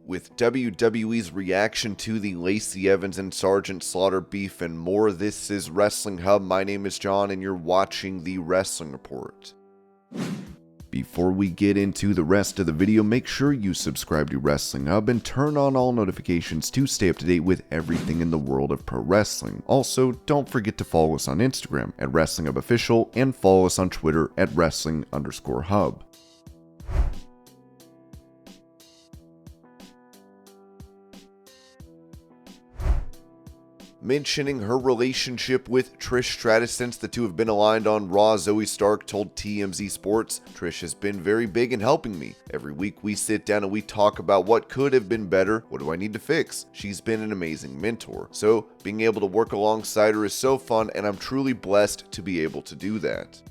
With WWE's reaction to the Lacey Evans and Sergeant Slaughter beef and more, this is Wrestling Hub. My name is John and you're watching the Wrestling Report. Before we get into the rest of the video, make sure you subscribe to Wrestling Hub and turn on all notifications to stay up to date with everything in the world of pro wrestling. Also, don't forget to follow us on Instagram at Wrestling Hub Official and follow us on Twitter at Wrestling_Hub. Mentioning her relationship with Trish Stratus since the two have been aligned on Raw, Zoey Stark told TMZ Sports, "Trish has been very big in helping me. Every week we sit down and we talk about what could have been better, what do I need to fix. She's been an amazing mentor. So being able to work alongside her is so fun and I'm truly blessed to be able to do that."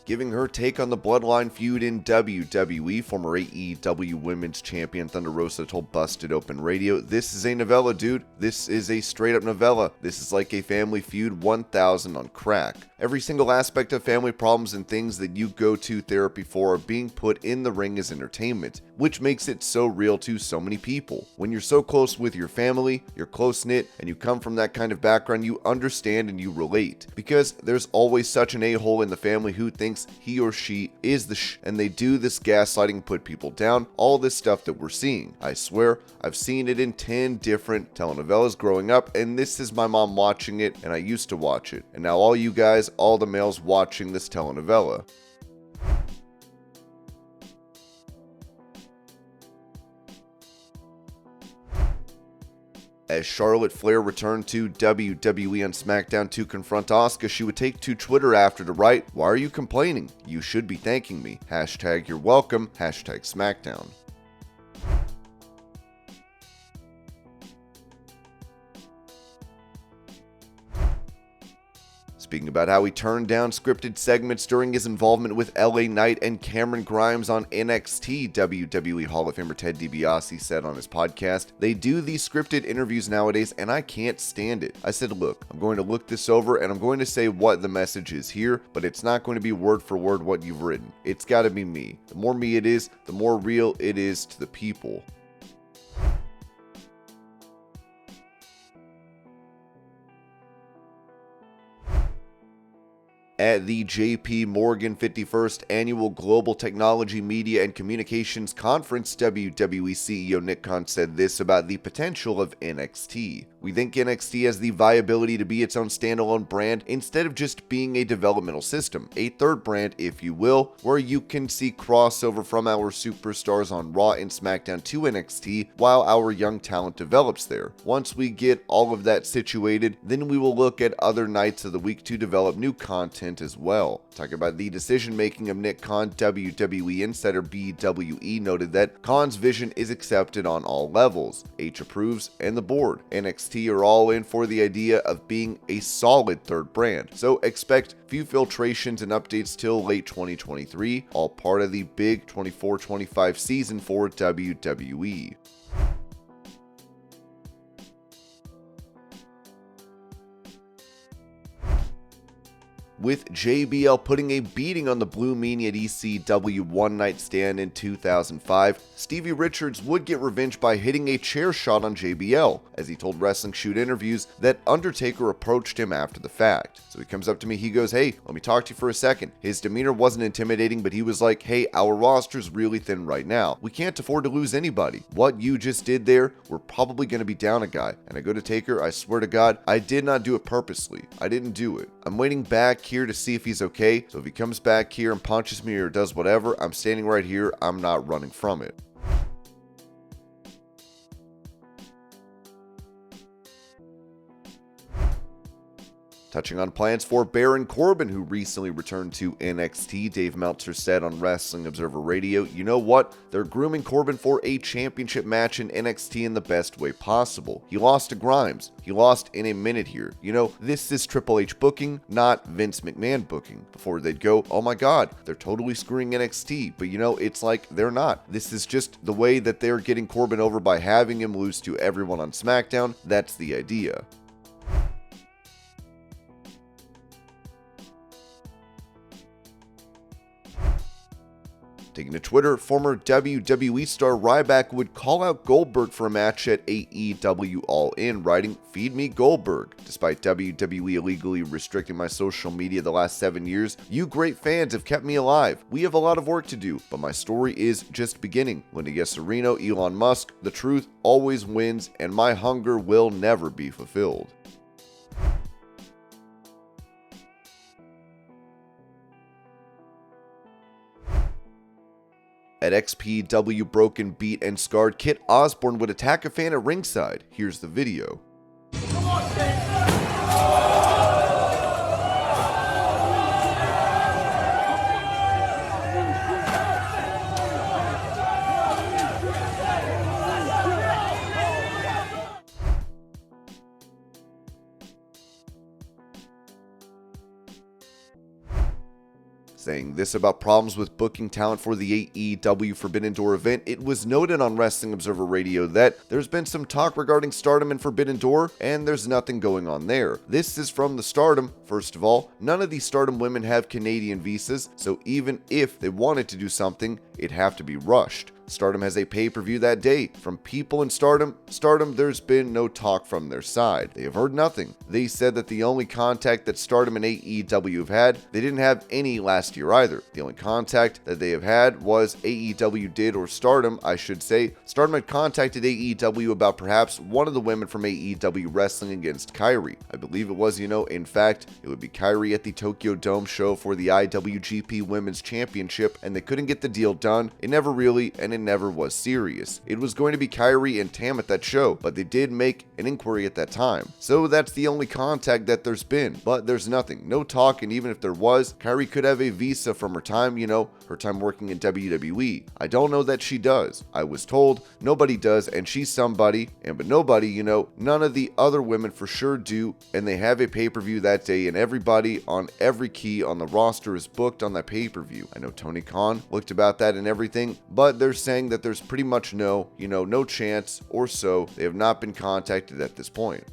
Giving her take on the Bloodline feud in WWE, former AEW Women's Champion Thunder Rosa told Busted Open Radio, "This is a novella, dude. This is a straight up novella. This is like a family feud 1000 on crack. Every single aspect of family problems and things that you go to therapy for are being put in the ring as entertainment, which makes it so real to so many people. When you're so close with your family, you're close-knit, and you come from that kind of background, you understand and you relate. Because there's always such an a-hole in the family who thinks he or she is the and they do this gaslighting, put people down, all this stuff that we're seeing. I swear, I've seen it in 10 different telenovelas growing up, and this is my mom watching it, and I used to watch it. And now all you guys, all the males watching this telenovela." As Charlotte Flair returned to WWE on SmackDown to confront Asuka, she would take to Twitter after to write, "Why are you complaining? You should be thanking me. Hashtag you're welcome. Hashtag SmackDown." Speaking about how he turned down scripted segments during his involvement with LA Knight and Cameron Grimes on NXT, WWE Hall of Famer Ted DiBiase said on his podcast, "They do these scripted interviews nowadays and I can't stand it. I said, look, I'm going to look this over and I'm going to say what the message is here, but it's not going to be word for word what you've written. It's got to be me. The more me it is, the more real it is to the people." At the JP Morgan 51st Annual Global Technology, Media, and Communications Conference, WWE CEO Nick Khan said this about the potential of NXT. "We think NXT has the viability to be its own standalone brand instead of just being a developmental system, a third brand, if you will, where you can see crossover from our superstars on Raw and SmackDown to NXT while our young talent develops there. Once we get all of that situated, then we will look at other nights of the week to develop new content as well." Talking about the decision-making of Nick Khan, WWE insider BWE noted that Khan's vision is accepted on all levels. H approves and the board. NXT are all in for the idea of being a solid third brand, so expect few filtrations and updates till late 2023, all part of the big 24-25 season for WWE. With JBL putting a beating on the Blue Meanie at ECW One Night Stand in 2005, Stevie Richards would get revenge by hitting a chair shot on JBL, as he told Wrestling Shoot interviews that Undertaker approached him after the fact. So he comes up to me, he goes, "Hey, let me talk to you for a second." His demeanor wasn't intimidating, but he was like, "Hey, our roster's really thin right now. We can't afford to lose anybody. What you just did there, we're probably going to be down a guy." And I go to Taker, "I swear to God, I did not do it purposely. I didn't do it. I'm waiting back here to see if he's okay, so if he comes back here and punches me or does whatever, I'm standing right here, I'm not running from it." Touching on plans for Baron Corbin, who recently returned to NXT, Dave Meltzer said on Wrestling Observer Radio, "You know what? They're grooming Corbin for a championship match in NXT in the best way possible. He lost to Grimes. He lost in a minute here. You know, this is Triple H booking, not Vince McMahon booking." Before they'd go, "Oh my God, they're totally screwing NXT." But you know, it's like they're not. This is just the way that they're getting Corbin over by having him lose to everyone on SmackDown. That's the idea. Taking to Twitter, former WWE star Ryback would call out Goldberg for a match at AEW All In, writing, "Feed me Goldberg. Despite WWE illegally restricting my social media the last 7 years, you great fans have kept me alive. We have a lot of work to do, but my story is just beginning. Linda Yesarino, Elon Musk, the truth always wins, and my hunger will never be fulfilled." At XPW Broken, Beat, and Scarred, Kit Osborne would attack a fan at ringside. Here's the video. Come on, Saying this about problems with booking talent for the AEW Forbidden Door event, it was noted on Wrestling Observer Radio that there's been some talk regarding Stardom and Forbidden Door, and there's nothing going on there. This is from the Stardom. First of all, none of these Stardom women have Canadian visas, so even if they wanted to do something, it'd have to be rushed. Stardom has a pay-per-view that day. From people in Stardom, there's been no talk from their side. They have heard nothing. They said that the only contact that Stardom and AEW have had, they didn't have any last year either. The only contact that they have had was AEW did, or Stardom, I should say. Stardom had contacted AEW about perhaps one of the women from AEW wrestling against Kairi. I believe it was, in fact, it would be Kairi at the Tokyo Dome show for the IWGP Women's Championship, and they couldn't get the deal done. It never really, and it never was serious. It was going to be Kairi and Tam at that show, but they did make an inquiry at that time. So that's the only contact that there's been, but there's nothing, no talk, and even if there was, Kairi could have a visa from her time, her time working in WWE. I don't know that she does. I was told nobody does, and she's somebody, but nobody, none of the other women for sure do, and they have a pay-per-view that day, and everybody on every key on the roster is booked on that pay-per-view. I know Tony Khan looked about that and everything, but they're saying that there's pretty much no chance, or so they have not been contacted at this point.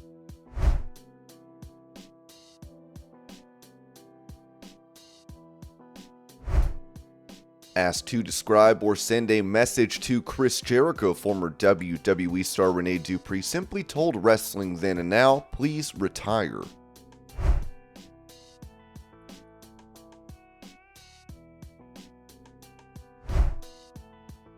Asked to describe or send a message to Chris Jericho, former WWE star Renee Dupree simply told Wrestling Then and Now, "Please retire."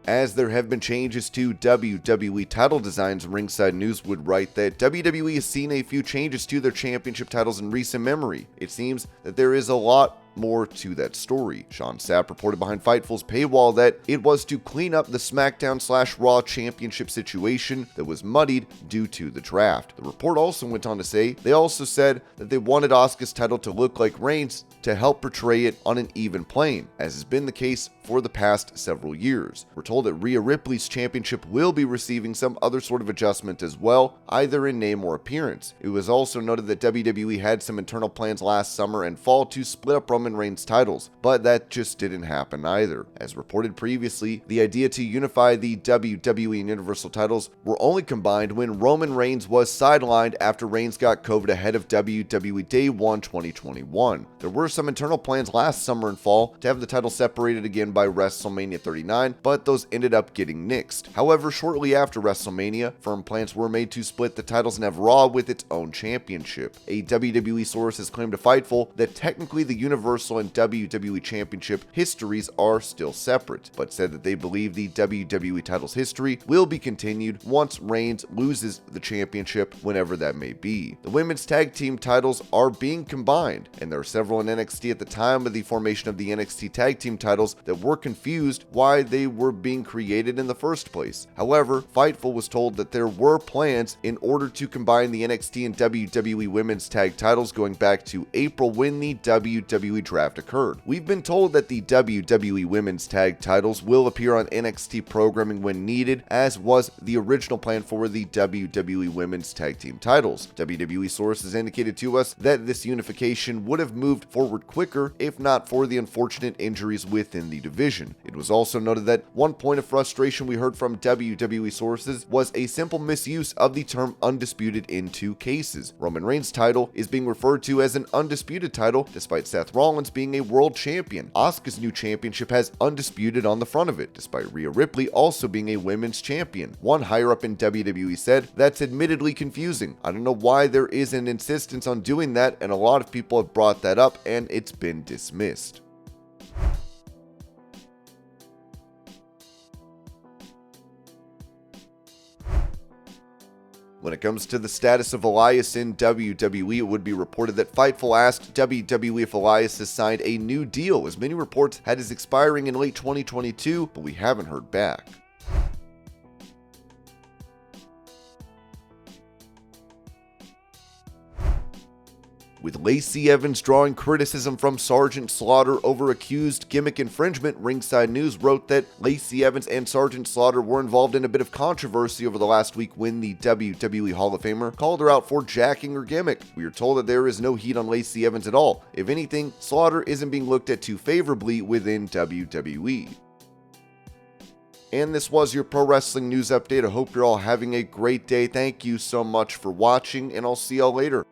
As there have been changes to WWE title designs, Ringside News would write that WWE has seen a few changes to their championship titles in recent memory. It seems that there is a lot more to that story. Sean Sapp reported behind Fightful's paywall that it was to clean up the SmackDown/Raw championship situation that was muddied due to the draft. The report also went on to say they also said that they wanted Asuka's title to look like Reigns to help portray it on an even plane, as has been the case for the past several years. We're told that Rhea Ripley's championship will be receiving some other sort of adjustment as well, either in name or appearance. It was also noted that WWE had some internal plans last summer and fall to split up Roman Reigns' titles, but that just didn't happen either. As reported previously, the idea to unify the WWE and Universal titles were only combined when Roman Reigns was sidelined after Reigns got COVID ahead of WWE Day 1 2021. There were some internal plans last summer and fall to have the title separated again by WrestleMania 39, but those ended up getting nixed. However, shortly after WrestleMania, firm plans were made to split the titles and have Raw with its own championship. A WWE source has claimed to Fightful that technically the Universal and WWE Championship histories are still separate, but said that they believe the WWE title's history will be continued once Reigns loses the championship, whenever that may be. The women's tag team titles are being combined, and there are several in NXT at the time of the formation of the NXT tag team titles that were confused why they were being created in the first place. However, Fightful was told that there were plans in order to combine the NXT and WWE women's tag titles going back to April when the WWE draft occurred. We've been told that the WWE women's tag titles will appear on NXT programming when needed, as was the original plan for the WWE women's tag team titles. WWE sources indicated to us that this unification would have moved forward quicker if not for the unfortunate injuries within the division. It was also noted that one point of frustration we heard from WWE sources was a simple misuse of the term undisputed in two cases. Roman Reigns' title is being referred to as an undisputed title, despite Seth Rollins Rollins being a world champion. Asuka's new championship has undisputed on the front of it, despite Rhea Ripley also being a women's champion. One higher up in WWE said, "That's admittedly confusing. I don't know why there is an insistence on doing that, and a lot of people have brought that up and it's been dismissed." When it comes to the status of Elias in WWE, it would be reported that Fightful asked WWE if Elias has signed a new deal, as many reports had his expiring in late 2022, but we haven't heard back. With Lacey Evans drawing criticism from Sergeant Slaughter over accused gimmick infringement, Ringside News wrote that Lacey Evans and Sergeant Slaughter were involved in a bit of controversy over the last week when the WWE Hall of Famer called her out for jacking her gimmick. We are told that there is no heat on Lacey Evans at all. If anything, Slaughter isn't being looked at too favorably within WWE. And this was your pro wrestling news update. I hope you're all having a great day. Thank you so much for watching, and I'll see y'all later.